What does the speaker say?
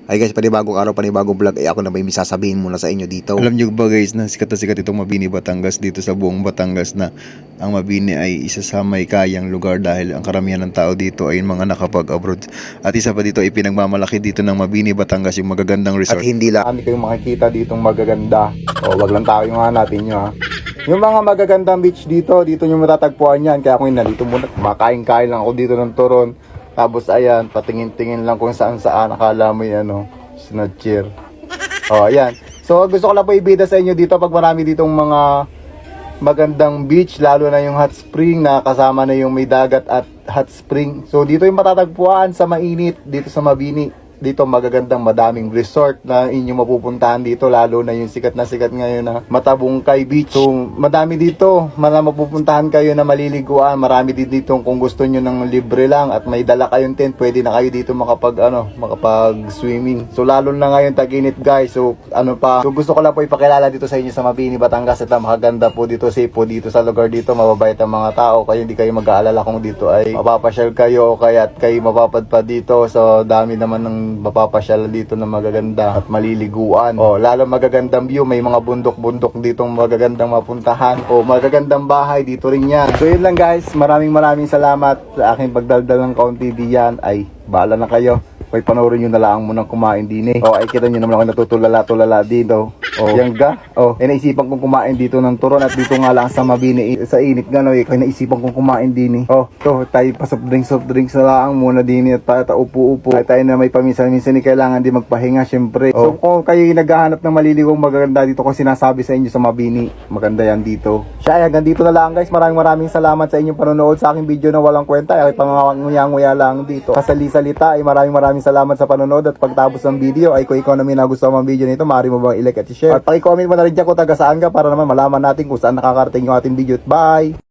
Ay guys, panibagong araw, panibagong vlog. Ako na may sasabihin muna sa inyo dito. Alam nyo ba guys na sikat na sikat itong Mabini, Batangas, dito sa buong Batangas, na ang Mabini ay isa sa may kayang lugar dahil ang karamihan ng tao dito ay mga nakapag-abroad. At isa pa dito ay pinagmamalaki dito ng Mabini, Batangas yung magagandang resort. At hindi lang Kami kayong makikita ditong magaganda. O, wag lang tayo nga natin nyo ha. Yung mga magagandang beach dito nyo matatagpuan yan. Kaya ako nandito muna, makain-kain lang ako dito ng turon. Tapos ayan, patingin-tingin lang kung saan-saan. Akala mo yan, snatcher. O, ayan. So, gusto ko lang po ibida sa inyo dito pag marami ditong mga magandang beach, lalo na yung hot spring na kasama na yung may dagat at hot spring. So, dito yung matatagpuan sa mainit, dito sa Mabini. Dito magagandang madaming resort na inyong mapupuntahan dito, lalo na yung sikat ngayon na Matabungkay Beach. So madami dito, mapupuntahan kayo na maliliguan. Marami din dito kung gusto nyo ng libre lang at may dala kayong tent, pwede na kayo dito makapag swimming. So lalo na ngayon tag-init guys. So so gusto ko lang po ipakilala dito sa inyo sa Mabini, Batangas. At makaganda po dito, safe po dito sa lugar dito, mababait ang mga tao, kaya hindi kayo mag-aalala kung dito ay mapapasyal kayo o kaya kayo mapapadpad dito. So dami naman ng mapapasyal dito na magaganda at maliliguan. Lalo magagandang view, may mga bundok-bundok ditong magagandang mapuntahan. Magagandang bahay dito rin yan. So yun lang guys, maraming salamat sa aking pagdaldal ng kaunti diyan. Ay, bahala na kayo. Kaya panoorin nyo na lang munang kumain din ay kita nyo naman ako natutulala dito. Yan ga. Naisipan kong kumain dito ng turon at dito nga lang sa Mabini sa init gano'n. Kaya naisipan kong kumain din to tayo pa soft drinks na lang muna din at upo-upo. Kaya tayo na may paminsan-minsan kailangan din magpahinga syempre. So kung kayo naghahanap ng maliliwang magaganda dito, ko sinasabi sa inyo sa Mabini, maganda yan dito. Siya, hanggang dito na lang guys. Maraming salamat sa inyong panonood sa aking video na walang kwenta. Ay panganguya-nguya lang dito. Kasali-salita ay maraming salamat sa panonood. At pagtapos ng video ay kung ikaw namin nagustuhan ang video nito, maaari mo bang i-like at i-share. At paki-comment mo na rin dyan kung taga saan ka para naman malaman natin kung saan nakakarating yung ating video. Bye!